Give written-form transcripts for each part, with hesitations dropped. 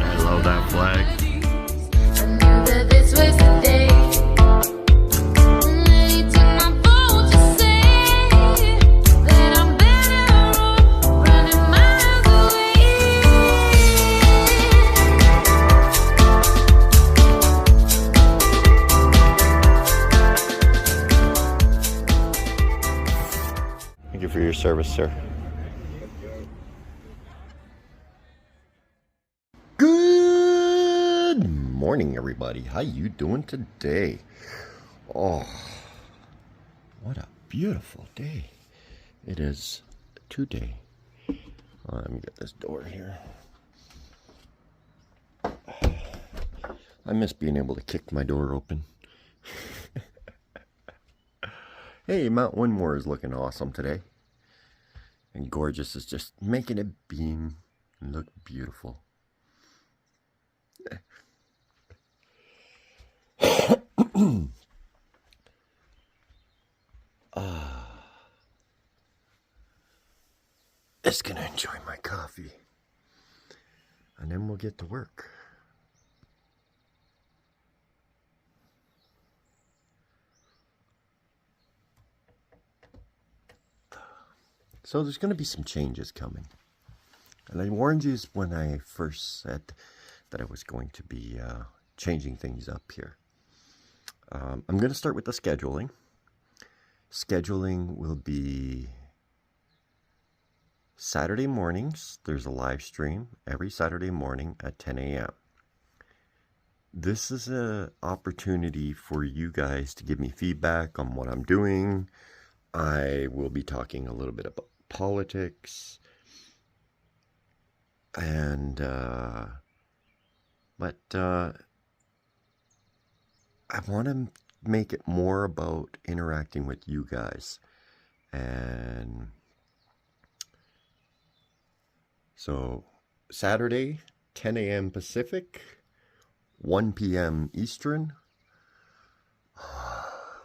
I love that flag. Thank you for your service, sir. Good morning, everybody. How you doing today? Oh, what a beautiful day. It is today. Let me get this door here. I miss being able to kick my door open. Hey, Mount Windmoor is looking awesome today. And gorgeous is just making it beam and look beautiful. Just gonna enjoy my coffee. And then we'll get to work. So there's going to be some changes coming. And I warned you when I first said that I was going to be changing things up here. I'm going to start with the scheduling. Scheduling will be Saturday mornings. There's a live stream every Saturday morning at 10 a.m. This is an opportunity for you guys to give me feedback on what I'm doing. I will be talking a little bit about politics and but I want to make it more about interacting with you guys. And so Saturday 10 a.m. Pacific, 1 p.m. Eastern.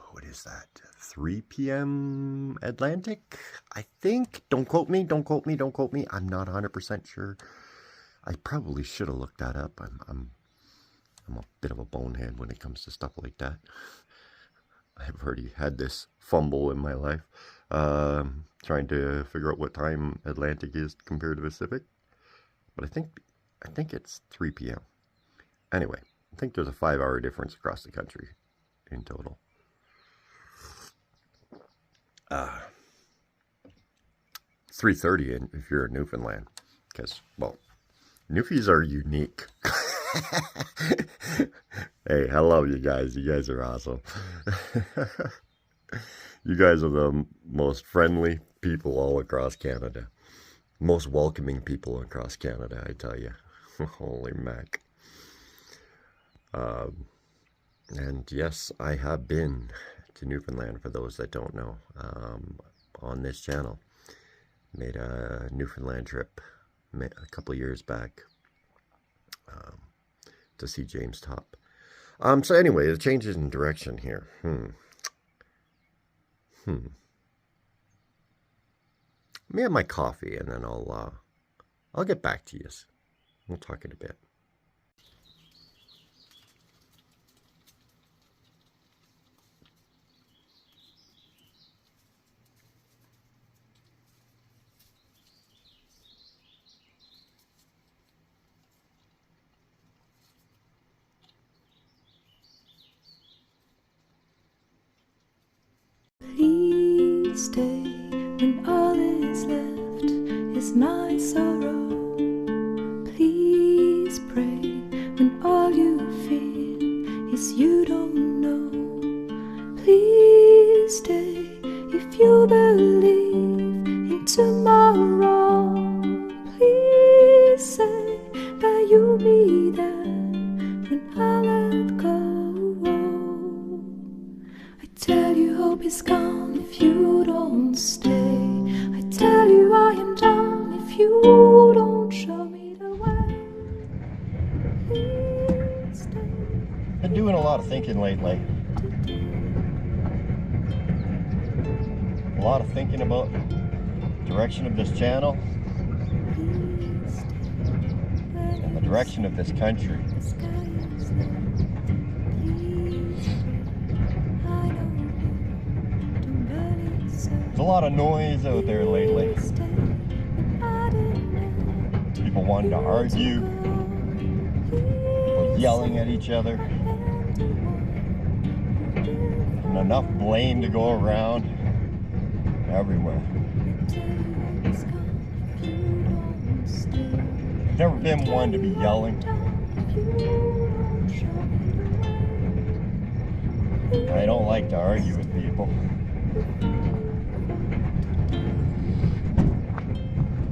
What is that? 3 p.m. Atlantic, I think. Don't quote me, don't quote me, don't quote me. I'm not 100% sure. I probably should have looked that up. I'm a bit of a bonehead when it comes to stuff like that. I've already had this fumble in my life, trying to figure out what time Atlantic is compared to Pacific. But I think it's 3 p.m. Anyway, I think there's a 5-hour difference across the country in total. 3:30 if you're in Newfoundland, because, well, Newfies are unique. Hey, I love you guys. You guys are awesome. You guys are the most friendly people all across Canada. Most welcoming people across Canada, I tell you. Holy mac. And yes, I have been to Newfoundland, for those that don't know, on this channel. Made a Newfoundland trip a couple of years back to see James Top. So anyway, the changes in direction here. Let me have my coffee and then I'll get back to you. We'll talk in a bit. Please stay when all is left is my sorrow. Please pray when all you feel is you don't know. Please stay if you believe in tomorrow. Please say that you'll be there when I let go. I tell you hope is gone if you don't stay. I tell you I am done if you don't show me the way. Please stay. Been doing a lot of thinking lately. A lot of thinking about direction of this channel and the direction of this country. There's a lot of noise out there lately. People wanting to argue, people yelling at each other, and enough blame to go around everywhere. Never been one to be yelling. I don't like to argue with people.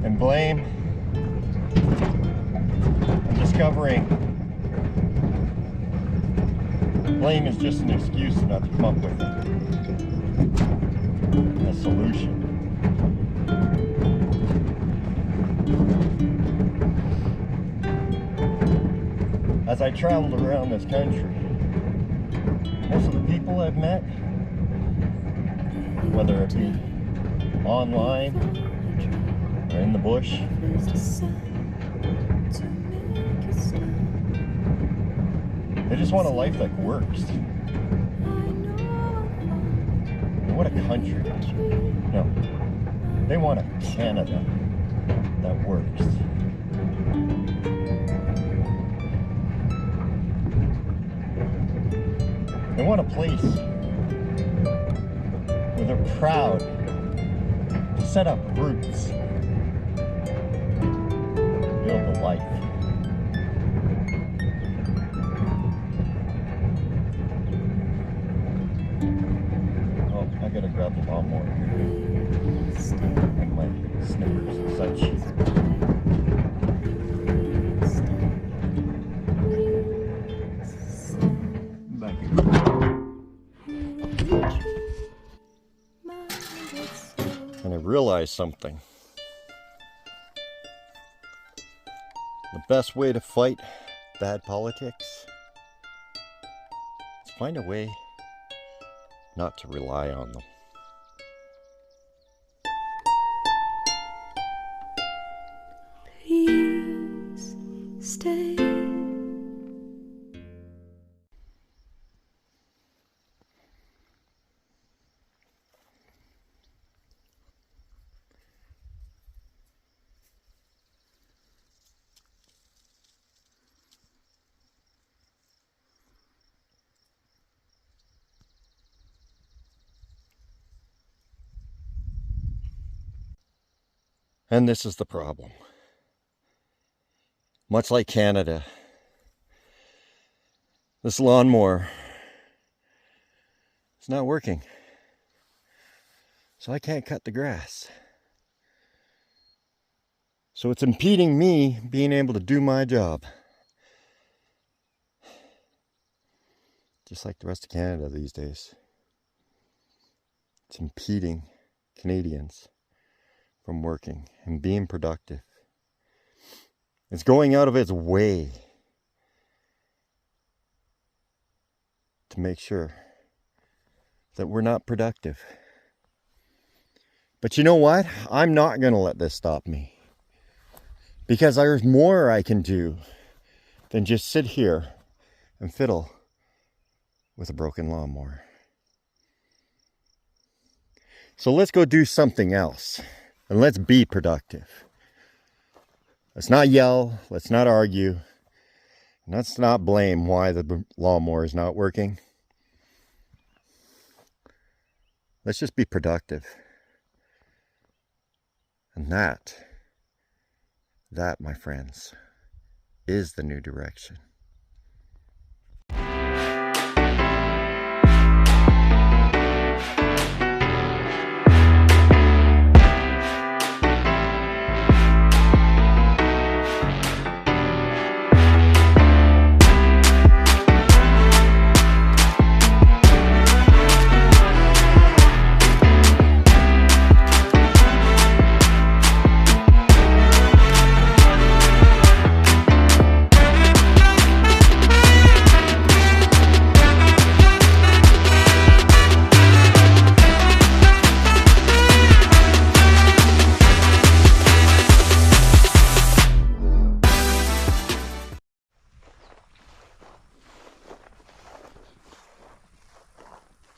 And blame, I'm discovering blame is just an excuse not to come up with a solution. As I traveled around this country, most of the people I've met, whether it be online or in the bush, they just want a life that works. They want a country. No, they want a Canada that works. They want a place where they're proud to set up roots, build a life. Oh, I gotta grab the lawnmower here and my snippers and such. And I realized something. The best way to fight bad politics is find a way not to rely on them. Please stay. And this is the problem. Much like Canada, this lawnmower is not working. So I can't cut the grass. So it's impeding me being able to do my job. Just like the rest of Canada these days. It's impeding Canadians from working and being productive. It's going out of its way to make sure that we're not productive. But you know what? I'm not going to let this stop me. Because there's more I can do than just sit here and fiddle with a broken lawnmower. So let's go do something else. And let's be productive. Let's not yell. Let's not argue. And let's not blame why the lawnmower is not working. Let's just be productive. And that, my friends, is the new direction.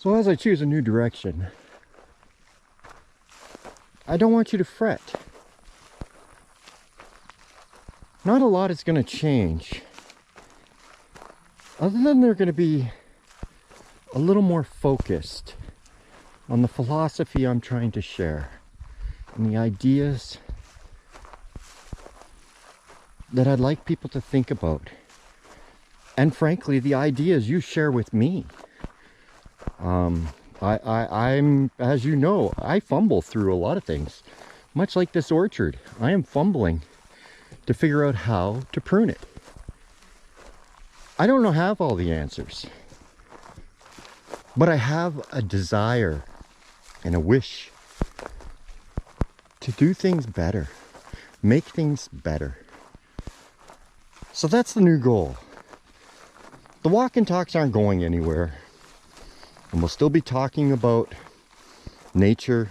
So as I choose a new direction, I don't want you to fret. Not a lot is going to change, other than they're going to be a little more focused on the philosophy I'm trying to share and the ideas that I'd like people to think about. And frankly, the ideas you share with me. I'm, as you know, I fumble through a lot of things. Much like this orchard, I am fumbling to figure out how to prune it. I don't have all the answers, but I have a desire and a wish to do things better, make things better. So that's the new goal. The walk and talks aren't going anywhere, and we'll still be talking about nature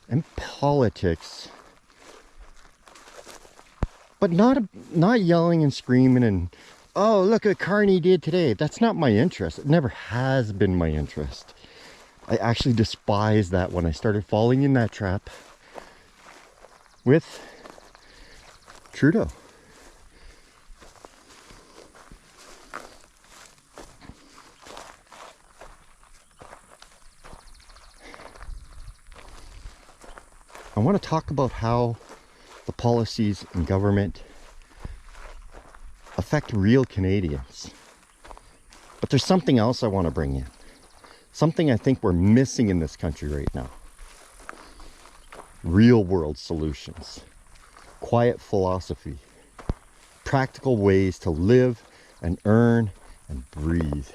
and politics, but not yelling and screaming and, oh, look what Carney did today. That's not my interest. It never has been my interest. I actually despise that when I started falling in that trap with Trudeau. I want to talk about how the policies in government affect real Canadians. But there's something else I want to bring in. Something I think we're missing in this country right now. Real world solutions. Quiet philosophy. Practical ways to live and earn and breathe.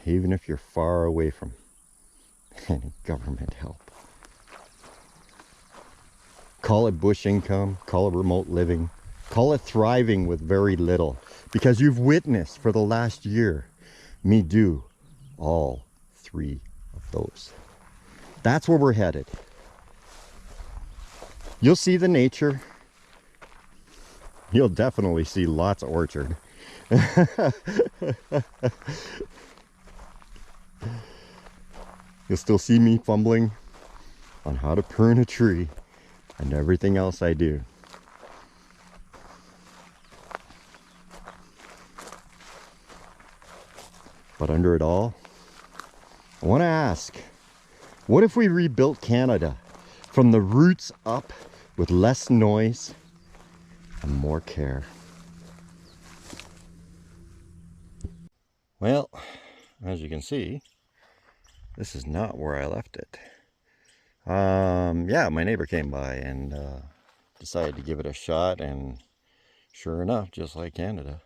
Even if you're far away from any government help. Call it bush income, call it remote living, call it thriving with very little, because you've witnessed for the last year me do all three of those. That's where we're headed. You'll see the nature. You'll definitely see lots of orchard. You'll still see me fumbling on how to prune a tree and everything else I do. But under it all, I want to ask, what if we rebuilt Canada from the roots up with less noise and more care? Well, as you can see, this is not where I left it. Yeah, my neighbor came by and decided to give it a shot, and sure enough, just like Canada,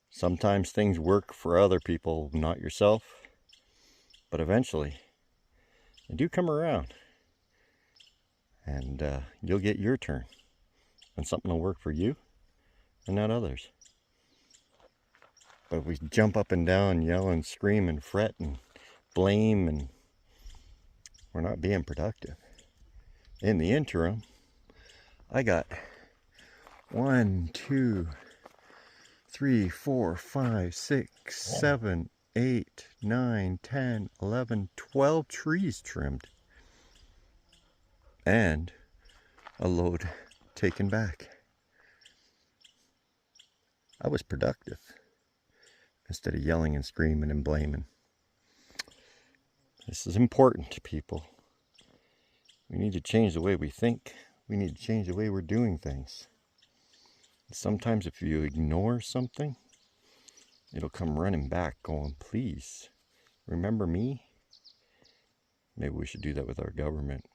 sometimes things work for other people, not yourself, but eventually they do come around, and you'll get your turn, and something will work for you and not others. But we jump up and down, yell and scream and fret and blame, and we're not being productive. In the interim, I got 1, 2, 3, 4, 5, 6, 7, 8, 9, 10, 11, 12 trees trimmed. And a load taken back. I was productive instead of yelling and screaming and blaming. This is important to people. We need to change the way we think. We need to change the way we're doing things. Sometimes if you ignore something, it'll come running back going, please, remember me? Maybe we should do that with our government.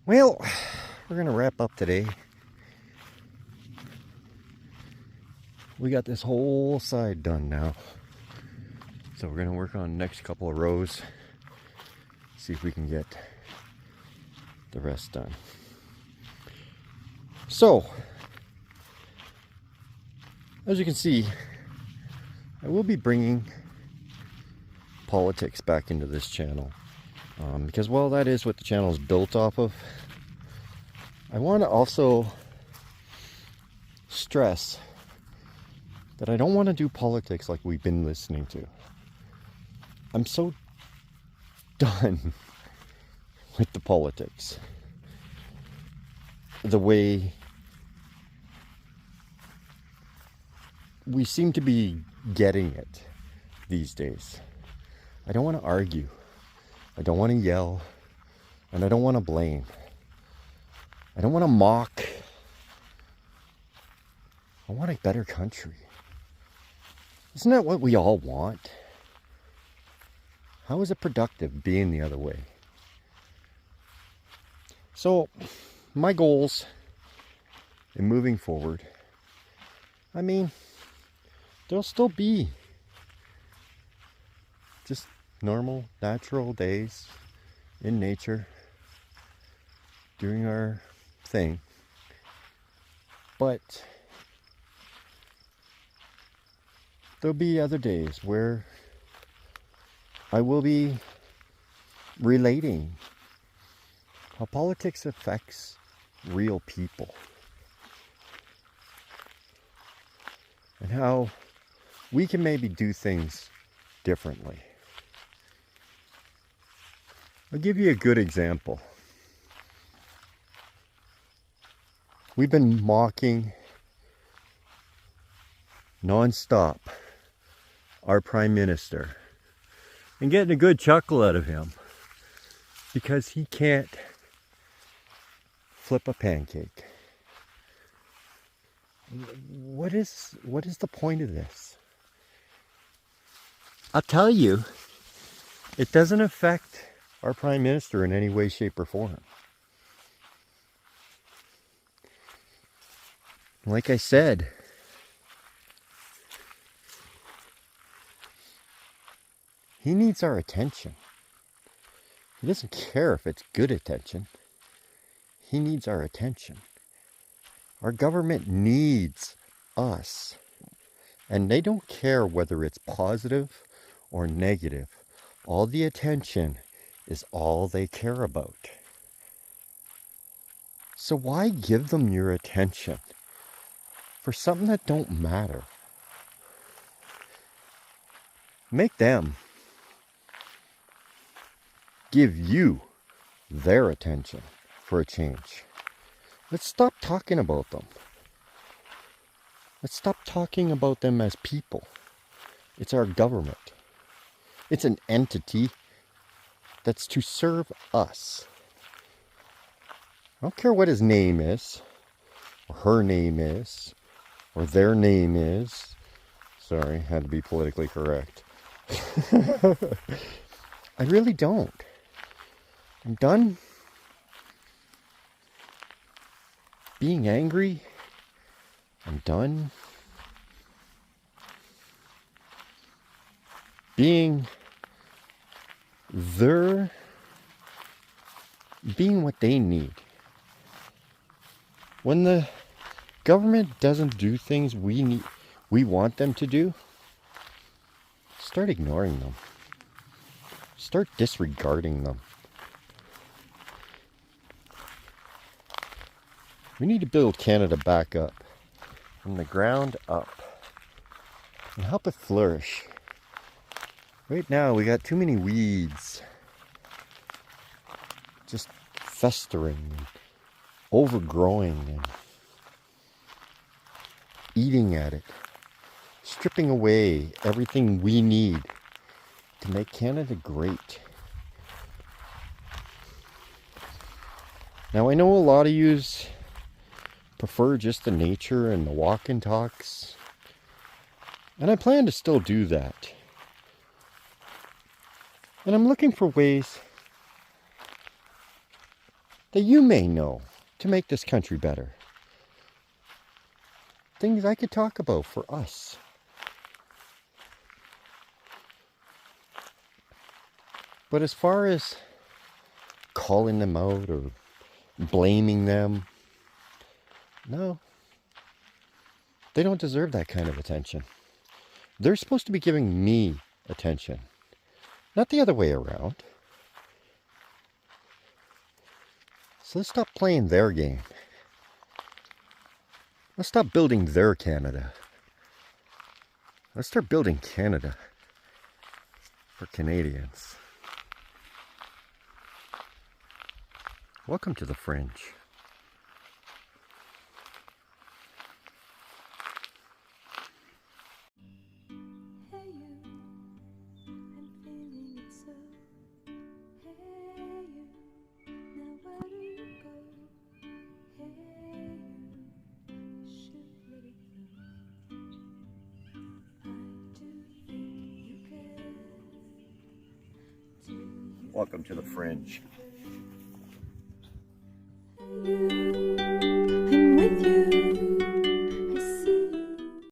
Well, we're going to wrap up today. We got this whole side done now. So we're going to work on the next couple of rows. See if we can get the rest done. So, as you can see, I will be bringing politics back into this channel. Because, well, that is what the channel is built off of. I want to also stress that I don't want to do politics like we've been listening to. I'm so done with the politics. The way we seem to be getting it these days. I don't want to argue. I don't want to yell. And I don't want to blame. I don't want to mock. I want a better country. Isn't that what we all want? How is it productive being the other way? So, my goals in moving forward, I mean, there'll still be just normal, natural days in nature doing our thing. But there'll be other days where I will be relating how politics affects real people and how we can maybe do things differently. I'll give you a good example. We've been mocking non-stop our Prime Minister and getting a good chuckle out of him because he can't flip a pancake. What is the point of this? I'll tell you, it doesn't affect our Prime Minister in any way, shape, or form. Like I said, he needs our attention. He doesn't care if it's good attention. He needs our attention. Our government needs us. And they don't care whether it's positive or negative. All the attention is all they care about. So why give them your attention for something that don't matter? Make them give you their attention for a change. Let's stop talking about them. Let's stop talking about them as people. It's our government. It's an entity that's to serve us. I don't care what his name is, or her name is, or their name is. Sorry, had to be politically correct. I really don't. I'm done being angry. I'm done being what they need. When the government doesn't do things we want them to do, start ignoring them. Start disregarding them. We need to build Canada back up, from the ground up, and help it flourish. Right now, we got too many weeds just festering and overgrowing and eating at it, stripping away everything we need to make Canada great. Now, I know a lot of yous prefer just the nature and the walk and talks, and I plan to still do that. And I'm looking for ways that you may know to make this country better. Things I could talk about for us. But as far as calling them out or blaming them, no. They don't deserve that kind of attention. They're supposed to be giving me attention, not the other way around. So let's stop playing their game. Let's stop building their Canada. Let's start building Canada for Canadians. Welcome to the Fringe. Hey you, I'm feeling it so. Hey you, now where do you go? Hey you, should let it go. I do think you care. Do you Welcome to the Fringe. care?